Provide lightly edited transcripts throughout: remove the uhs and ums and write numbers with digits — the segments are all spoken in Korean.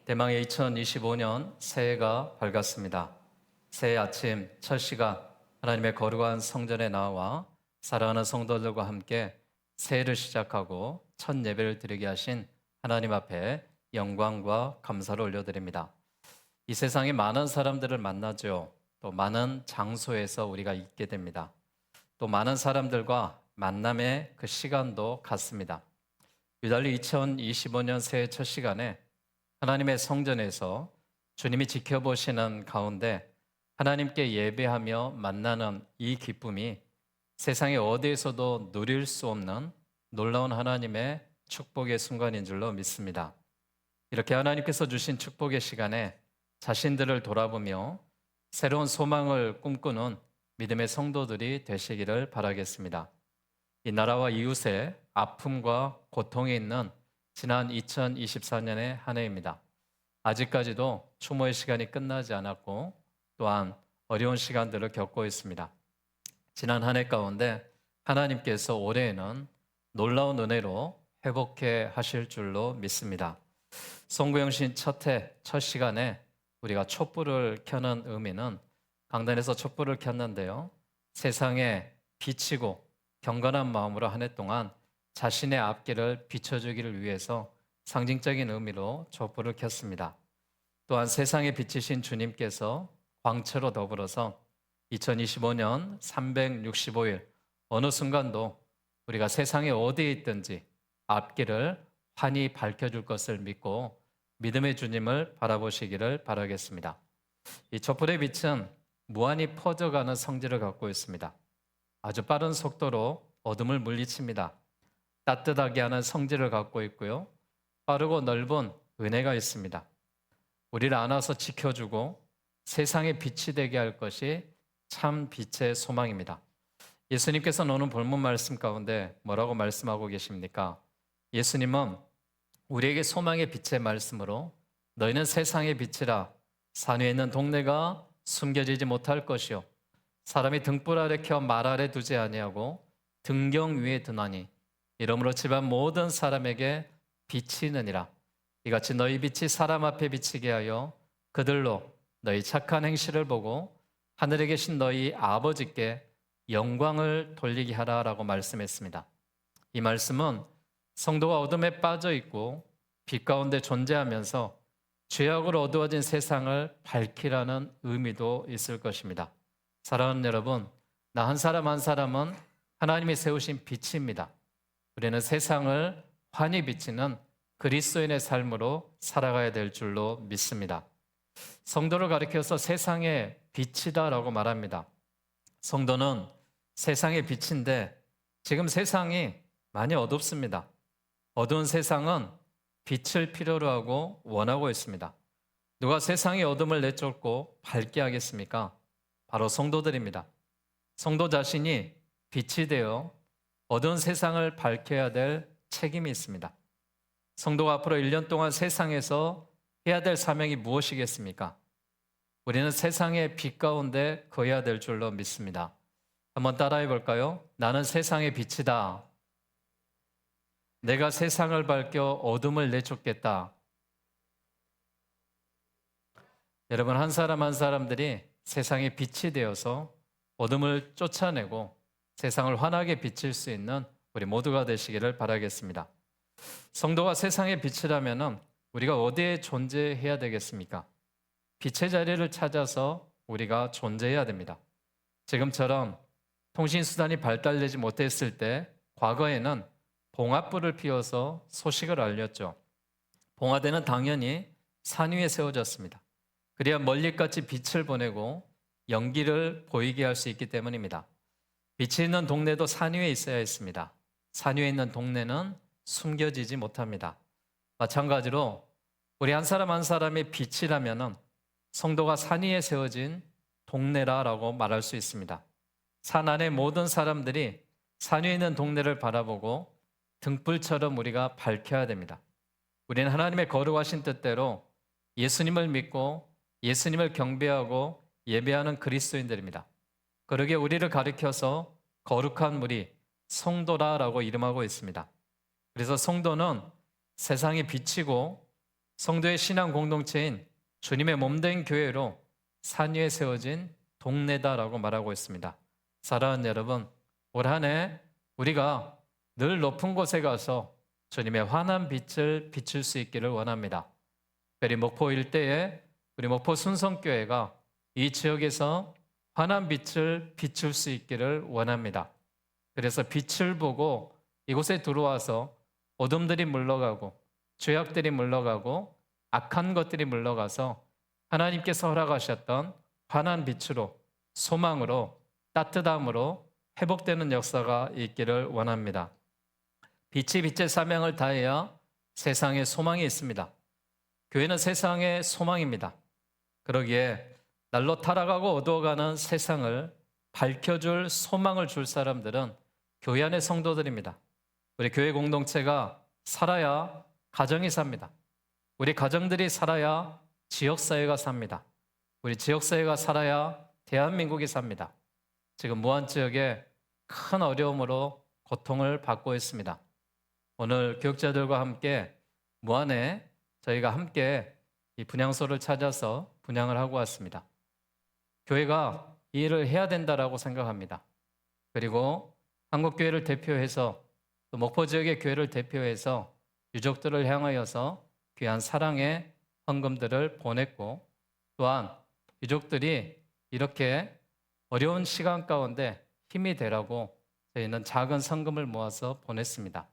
대망의 2025년 새해가 밝았습니다. 새해 아침 첫 시간 하나님의 거룩한 성전에 나와 사랑하는 성도들과 함께 새해를 시작하고 첫 예배를 드리게 하신 하나님 앞에 영광과 감사를 올려드립니다. 이 세상에 많은 사람들을 만나죠. 또 많은 장소에서 우리가 있게 됩니다. 또 많은 사람들과 만남의 그 시간도 같습니다. 유달리 2025년 새해 첫 시간에 하나님의 성전에서 주님이 지켜보시는 가운데 하나님께 예배하며 만나는 이 기쁨이 세상의 어디에서도 누릴 수 없는 놀라운 하나님의 축복의 순간인 줄로 믿습니다. 이렇게 하나님께서 주신 축복의 시간에 자신들을 돌아보며 새로운 소망을 꿈꾸는 믿음의 성도들이 되시기를 바라겠습니다. 이 나라와 이웃의 아픔과 고통에 있는 지난 2024년의 한 해입니다. 아직까지도 추모의 시간이 끝나지 않았고 또한 어려운 시간들을 겪고 있습니다. 지난 한 해 가운데 하나님께서 올해에는 놀라운 은혜로 회복해 하실 줄로 믿습니다. 송구영신 첫 해, 첫 시간에 우리가 촛불을 켜는 의미는 강단에서 촛불을 켰는데요. 세상에 비치고 경건한 마음으로 한 해 동안 자신의 앞길을 비춰주기를 위해서 상징적인 의미로 촛불을 켰습니다. 또한 세상에 비치신 주님께서 광채로 더불어서 2025년 365일 어느 순간도 우리가 세상에 어디에 있든지 앞길을 환히 밝혀줄 것을 믿고 믿음의 주님을 바라보시기를 바라겠습니다. 이 촛불의 빛은 무한히 퍼져가는 성질을 갖고 있습니다. 아주 빠른 속도로 어둠을 물리칩니다. 따뜻하게 하는 성질을 갖고 있고요. 빠르고 넓은 은혜가 있습니다. 우리를 안아서 지켜주고 세상에 빛이 되게 할 것이 참 빛의 소망입니다. 예수님께서는 오늘 본문 말씀 가운데 뭐라고 말씀하고 계십니까? 예수님은 우리에게 소망의 빛의 말씀으로 너희는 세상의 빛이라 산 위에 있는 동네가 숨겨지지 못할 것이요 사람이 등불 아래 켜 말 아래 두지 아니하고 등경 위에 두나니 이러므로 집안 모든 사람에게 비치느니라. 이같이 너희 빛이 사람 앞에 비치게 하여 그들로 너희 착한 행실을 보고 하늘에 계신 너희 아버지께 영광을 돌리게 하라라고 말씀했습니다. 이 말씀은 성도가 어둠에 빠져 있고 빛 가운데 존재하면서 죄악으로 어두워진 세상을 밝히라는 의미도 있을 것입니다. 사랑하는 여러분, 나 한 사람 한 사람은 하나님이 세우신 빛입니다. 우리는 세상을 환히 비치는 그리스도인의 삶으로 살아가야 될 줄로 믿습니다. 성도를 가리켜서 세상의 빛이다라고 말합니다. 성도는 세상의 빛인데 지금 세상이 많이 어둡습니다. 어두운 세상은 빛을 필요로 하고 원하고 있습니다. 누가 세상의 어둠을 내쫓고 밝게 하겠습니까? 바로 성도들입니다. 성도 자신이 빛이 되어 어두운 세상을 밝혀야 될 책임이 있습니다. 성도가 앞으로 1년 동안 세상에서 해야 될 사명이 무엇이겠습니까? 우리는 세상의 빛 가운데 거해야 될 줄로 믿습니다. 한번 따라해 볼까요? 나는 세상의 빛이다. 내가 세상을 밝혀 어둠을 내쫓겠다. 여러분, 한 사람 한 사람들이 세상의 빛이 되어서 어둠을 쫓아내고 세상을 환하게 비칠 수 있는 우리 모두가 되시기를 바라겠습니다. 성도가 세상의 빛이라면 우리가 어디에 존재해야 되겠습니까? 빛의 자리를 찾아서 우리가 존재해야 됩니다. 지금처럼 통신수단이 발달되지 못했을 때 과거에는 봉화불을 피워서 소식을 알렸죠. 봉화대는 당연히 산 위에 세워졌습니다. 그래야 멀리까지 빛을 보내고 연기를 보이게 할 수 있기 때문입니다. 빛이 있는 동네도 산 위에 있어야 했습니다. 산 위에 있는 동네는 숨겨지지 못합니다. 마찬가지로 우리 한 사람 한 사람의 빛이라면 성도가 산 위에 세워진 동네라고 말할 수 있습니다. 산 안의 모든 사람들이 산 위에 있는 동네를 바라보고 등불처럼 우리가 밝혀야 됩니다. 우리는 하나님의 거룩하신 뜻대로 예수님을 믿고 예수님을 경배하고 예배하는 그리스도인들입니다. 그러기에 우리를 가리켜서 거룩한 무리, 성도라라고 이름하고 있습니다. 그래서 성도는 세상에 비치고 성도의 신앙 공동체인 주님의 몸된 교회로 산 위에 세워진 동네다라고 말하고 있습니다. 사랑하는 여러분, 올 한 해 우리가 늘 높은 곳에 가서 주님의 환한 빛을 비출 수 있기를 원합니다. 특별히 목포 일대에 우리 목포 순성교회가 이 지역에서 환한 빛을 비출 수 있기를 원합니다. 그래서 빛을 보고 이곳에 들어와서 어둠들이 물러가고 죄악들이 물러가고 악한 것들이 물러가서 하나님께서 허락하셨던 환한 빛으로 소망으로 따뜻함으로 회복되는 역사가 있기를 원합니다. 빛이 빛의 사명을 다해야 세상에 소망이 있습니다. 교회는 세상의 소망입니다. 그러기에 날로 타락하고 어두워가는 세상을 밝혀줄 소망을 줄 사람들은 교회 안의 성도들입니다. 우리 교회 공동체가 살아야 가정이 삽니다. 우리 가정들이 살아야 지역사회가 삽니다. 우리 지역사회가 살아야 대한민국이 삽니다. 지금 무안 지역에 큰 어려움으로 고통을 받고 있습니다. 오늘 교육자들과 함께 무안에 저희가 함께 이 분향소를 찾아서 분향을 하고 왔습니다. 교회가 이 일을 해야 된다라고 생각합니다. 그리고 한국교회를 대표해서 또 목포 지역의 교회를 대표해서 유족들을 향하여서 귀한 사랑의 헌금들을 보냈고 또한 유족들이 이렇게 어려운 시간 가운데 힘이 되라고 저희는 작은 성금을 모아서 보냈습니다.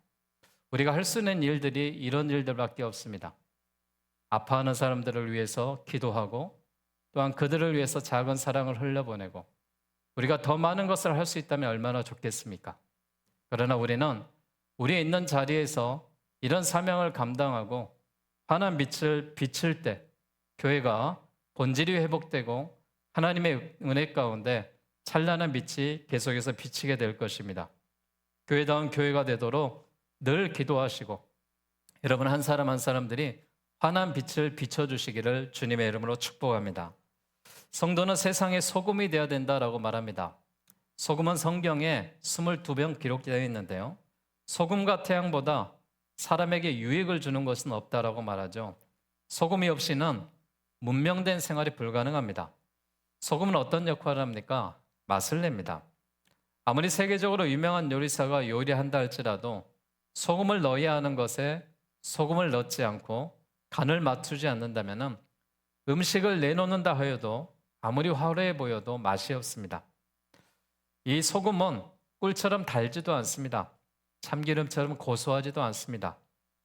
우리가 할 수 있는 일들이 이런 일들밖에 없습니다. 아파하는 사람들을 위해서 기도하고 또한 그들을 위해서 작은 사랑을 흘려보내고 우리가 더 많은 것을 할 수 있다면 얼마나 좋겠습니까? 그러나 우리는 우리 있는 자리에서 이런 사명을 감당하고 환한 빛을 비칠 때 교회가 본질이 회복되고 하나님의 은혜 가운데 찬란한 빛이 계속해서 비치게 될 것입니다. 교회다운 교회가 되도록 늘 기도하시고 여러분 한 사람 한 사람들이 환한 빛을 비춰주시기를 주님의 이름으로 축복합니다. 성도는 세상의 소금이 되어야 된다라고 말합니다. 소금은 성경에 22번 기록되어 있는데요. 소금과 태양보다 사람에게 유익을 주는 것은 없다라고 말하죠. 소금이 없이는 문명된 생활이 불가능합니다. 소금은 어떤 역할을 합니까? 맛을 냅니다. 아무리 세계적으로 유명한 요리사가 요리한다 할지라도 소금을 넣어야 하는 것에 소금을 넣지 않고 간을 맞추지 않는다면 음식을 내놓는다 하여도 아무리 화려해 보여도 맛이 없습니다. 이 소금은 꿀처럼 달지도 않습니다. 참기름처럼 고소하지도 않습니다.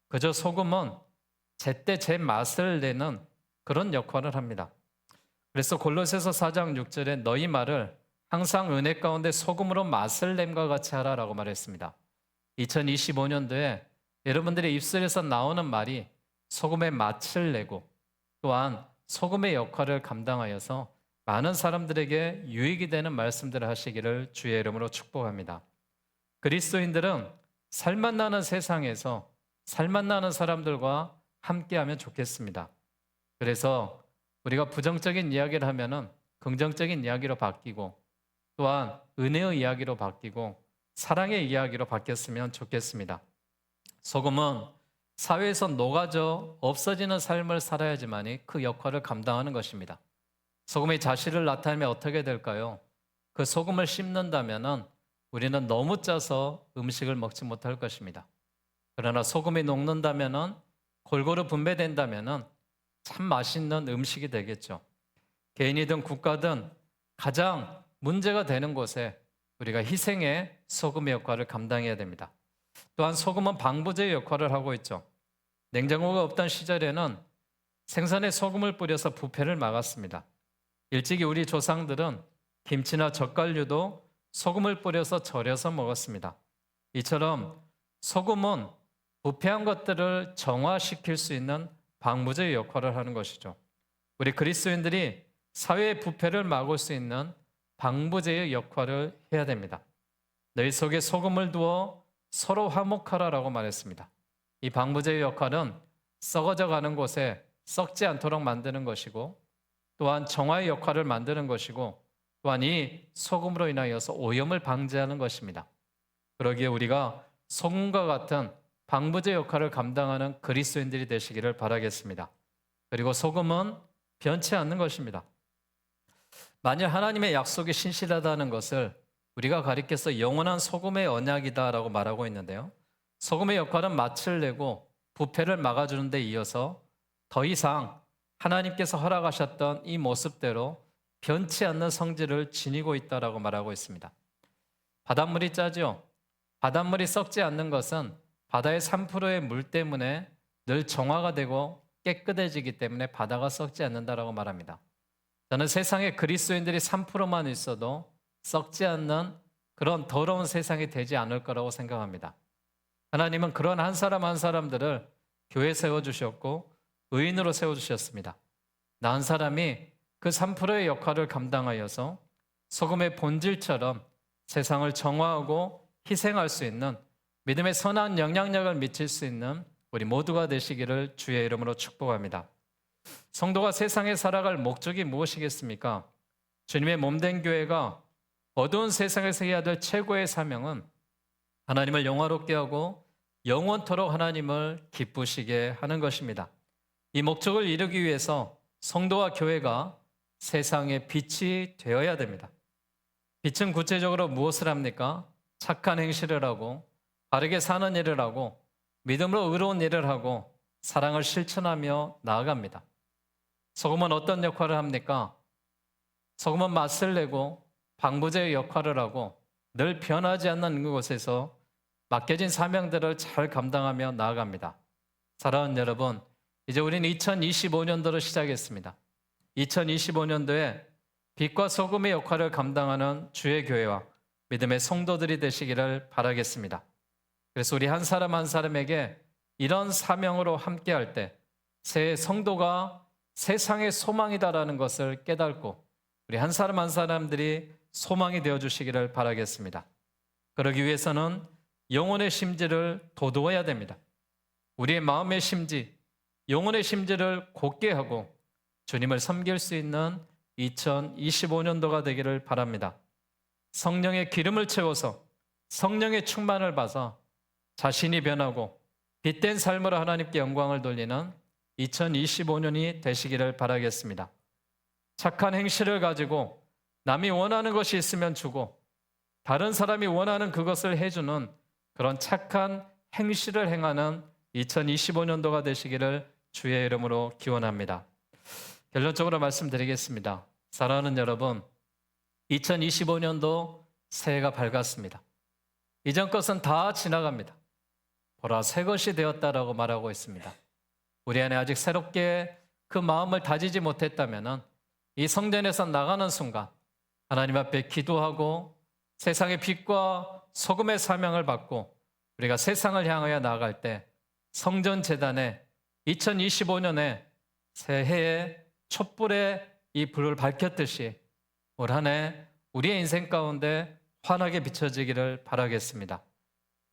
그저 소금은 제때 제 맛을 내는 그런 역할을 합니다. 그래서 골로새서 4장 6절에 너희 말을 항상 은혜 가운데 소금으로 맛을 냄과 같이 하라라고 말했습니다. 2025년도에 여러분들의 입술에서 나오는 말이 소금의 맛을 내고 또한 소금의 역할을 감당하여서 많은 사람들에게 유익이 되는 말씀들을 하시기를 주의 이름으로 축복합니다. 그리스도인들은 살맛 나는 세상에서 살맛 나는 사람들과 함께하면 좋겠습니다. 그래서 우리가 부정적인 이야기를 하면은 긍정적인 이야기로 바뀌고 또한 은혜의 이야기로 바뀌고 사랑의 이야기로 바뀌었으면 좋겠습니다. 소금은 사회에서 녹아져 없어지는 삶을 살아야지만이 그 역할을 감당하는 것입니다. 소금이 자신을 나타내면 어떻게 될까요? 그 소금을 씹는다면은 우리는 너무 짜서 음식을 먹지 못할 것입니다. 그러나 소금이 녹는다면은 골고루 분배된다면은 참 맛있는 음식이 되겠죠. 개인이든 국가든 가장 문제가 되는 곳에 우리가 희생의 소금의 역할을 감당해야 됩니다. 또한 소금은 방부제의 역할을 하고 있죠. 냉장고가 없던 시절에는 생선에 소금을 뿌려서 부패를 막았습니다. 일찍이 우리 조상들은 김치나 젓갈류도 소금을 뿌려서 절여서 먹었습니다. 이처럼 소금은 부패한 것들을 정화시킬 수 있는 방부제의 역할을 하는 것이죠. 우리 그리스도인들이 사회의 부패를 막을 수 있는 방부제의 역할을 해야 됩니다. 너희 속에 소금을 두어 서로 화목하라라고 말했습니다. 이 방부제의 역할은 썩어져 가는 곳에 썩지 않도록 만드는 것이고 또한 정화의 역할을 만드는 것이고 또한 이 소금으로 인하여서 오염을 방지하는 것입니다. 그러기에 우리가 소금과 같은 방부제 역할을 감당하는 그리스도인들이 되시기를 바라겠습니다. 그리고 소금은 변치 않는 것입니다. 만일 하나님의 약속이 신실하다는 것을 우리가 가리켜서 영원한 소금의 언약이다라고 말하고 있는데요. 소금의 역할은 맛을 내고 부패를 막아주는 데 이어서 더 이상 하나님께서 허락하셨던 이 모습대로 변치 않는 성질을 지니고 있다라고 말하고 있습니다. 바닷물이 짜죠. 바닷물이 썩지 않는 것은 바다의 3%의 물 때문에 늘 정화가 되고 깨끗해지기 때문에 바다가 썩지 않는다라고 말합니다. 저는 세상에 그리스도인들이 3%만 있어도 썩지 않는 그런 더러운 세상이 되지 않을 거라고 생각합니다. 하나님은 그런 한 사람 한 사람들을 교회에 세워주셨고 의인으로 세워주셨습니다. 나 한 사람이 그 3%의 역할을 감당하여서 소금의 본질처럼 세상을 정화하고 희생할 수 있는 믿음의 선한 영향력을 미칠 수 있는 우리 모두가 되시기를 주의 이름으로 축복합니다. 성도가 세상에 살아갈 목적이 무엇이겠습니까? 주님의 몸된 교회가 어두운 세상에서 해야 될 최고의 사명은 하나님을 영화롭게 하고 영원토록 하나님을 기쁘시게 하는 것입니다. 이 목적을 이루기 위해서 성도와 교회가 세상의 빛이 되어야 됩니다. 빛은 구체적으로 무엇을 합니까? 착한 행실을 하고 바르게 사는 일을 하고 믿음으로 의로운 일을 하고 사랑을 실천하며 나아갑니다. 소금은 어떤 역할을 합니까? 소금은 맛을 내고 방부제의 역할을 하고 늘 변하지 않는 그곳에서 맡겨진 사명들을 잘 감당하며 나아갑니다. 사랑하는 여러분, 이제 우리는 2025년도를 시작했습니다. 2025년도에 빛과 소금의 역할을 감당하는 주의 교회와 믿음의 성도들이 되시기를 바라겠습니다. 그래서 우리 한 사람 한 사람에게 이런 사명으로 함께할 때 새 성도가 세상의 소망이다라는 것을 깨닫고 우리 한 사람 한 사람들이 소망이 되어주시기를 바라겠습니다. 그러기 위해서는 영혼의 심지를 돋워야 됩니다. 우리의 마음의 심지, 영혼의 심지를 곧게 하고 주님을 섬길 수 있는 2025년도가 되기를 바랍니다. 성령의 기름을 채워서 성령의 충만을 받아 자신이 변하고 빛된 삶으로 하나님께 영광을 돌리는 2025년이 되시기를 바라겠습니다. 착한 행실을 가지고 남이 원하는 것이 있으면 주고 다른 사람이 원하는 그것을 해주는 그런 착한 행실을 행하는 2025년도가 되시기를 주의 이름으로 기원합니다. 결론적으로 말씀드리겠습니다. 사랑하는 여러분, 2025년도 새해가 밝았습니다. 이전 것은 다 지나갑니다. 보라, 새 것이 되었다라고 말하고 있습니다. 우리 안에 아직 새롭게 그 마음을 다지지 못했다면 이 성전에서 나가는 순간 하나님 앞에 기도하고 세상의 빛과 소금의 사명을 받고 우리가 세상을 향하여 나아갈 때 성전 재단에 2025년에 새해의 촛불에 이 불을 밝혔듯이 올 한 해 우리의 인생 가운데 환하게 비춰지기를 바라겠습니다.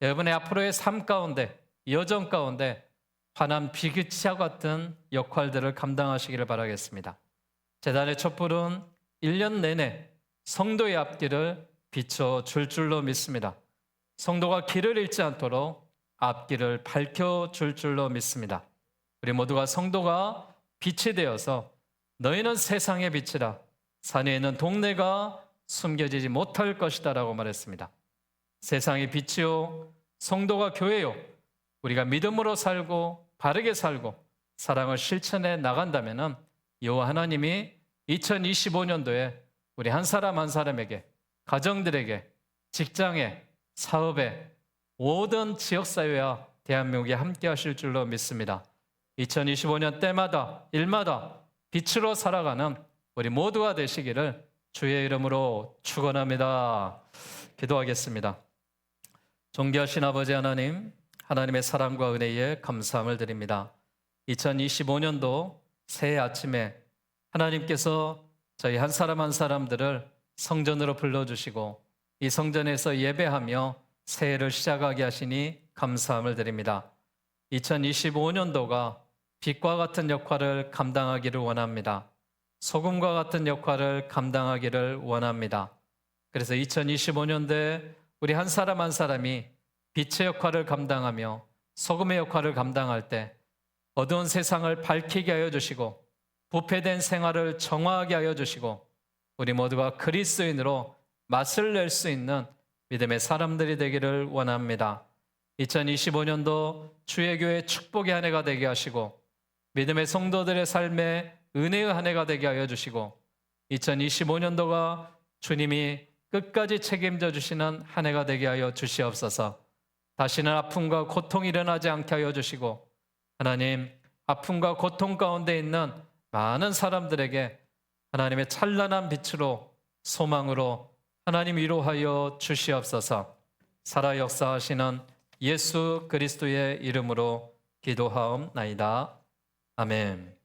여러분의 앞으로의 삶 가운데, 여정 가운데 환한 빛과 같은 역할들을 감당하시기를 바라겠습니다. 재단의 촛불은 1년 내내 성도의 앞길을 비춰줄 줄로 믿습니다. 성도가 길을 잃지 않도록 앞길을 밝혀줄 줄로 믿습니다. 우리 모두가 성도가 빛이 되어서 너희는 세상의 빛이라 산에 있는 동네가 숨겨지지 못할 것이다 라고 말했습니다. 세상의 빛이요 성도가 교회요 우리가 믿음으로 살고 바르게 살고 사랑을 실천해 나간다면 여호와 하나님이 2025년도에 우리 한 사람 한 사람에게 가정들에게 직장에 사업에 모든 지역사회와 대한민국에 함께 하실 줄로 믿습니다. 2025년 때마다 일마다 빛으로 살아가는 우리 모두가 되시기를 주의 이름으로 축원합니다. 기도하겠습니다. 존귀하신 아버지 하나님, 하나님의 사랑과 은혜에 감사함을 드립니다. 2025년도 새해 아침에 하나님께서 저희 한 사람 한 사람들을 성전으로 불러주시고 이 성전에서 예배하며 새해를 시작하게 하시니 감사함을 드립니다. 2025년도가 빛과 같은 역할을 감당하기를 원합니다. 소금과 같은 역할을 감당하기를 원합니다. 그래서 2025년도에 우리 한 사람 한 사람이 빛의 역할을 감당하며 소금의 역할을 감당할 때 어두운 세상을 밝히게 하여 주시고 부패된 생활을 정화하게 하여 주시고 우리 모두가 그리스도인으로 맛을 낼 수 있는 믿음의 사람들이 되기를 원합니다. 2025년도 주의 교회 축복의 한 해가 되게 하시고 믿음의 성도들의 삶에 은혜의 한 해가 되게 하여 주시고 2025년도가 주님이 끝까지 책임져 주시는 한 해가 되게 하여 주시옵소서. 다시는 아픔과 고통이 일어나지 않게 하여 주시고 하나님, 아픔과 고통 가운데 있는 많은 사람들에게 하나님의 찬란한 빛으로 소망으로 하나님 위로하여 주시옵소서. 살아 역사하시는 예수 그리스도의 이름으로 기도하옵나이다. 아멘.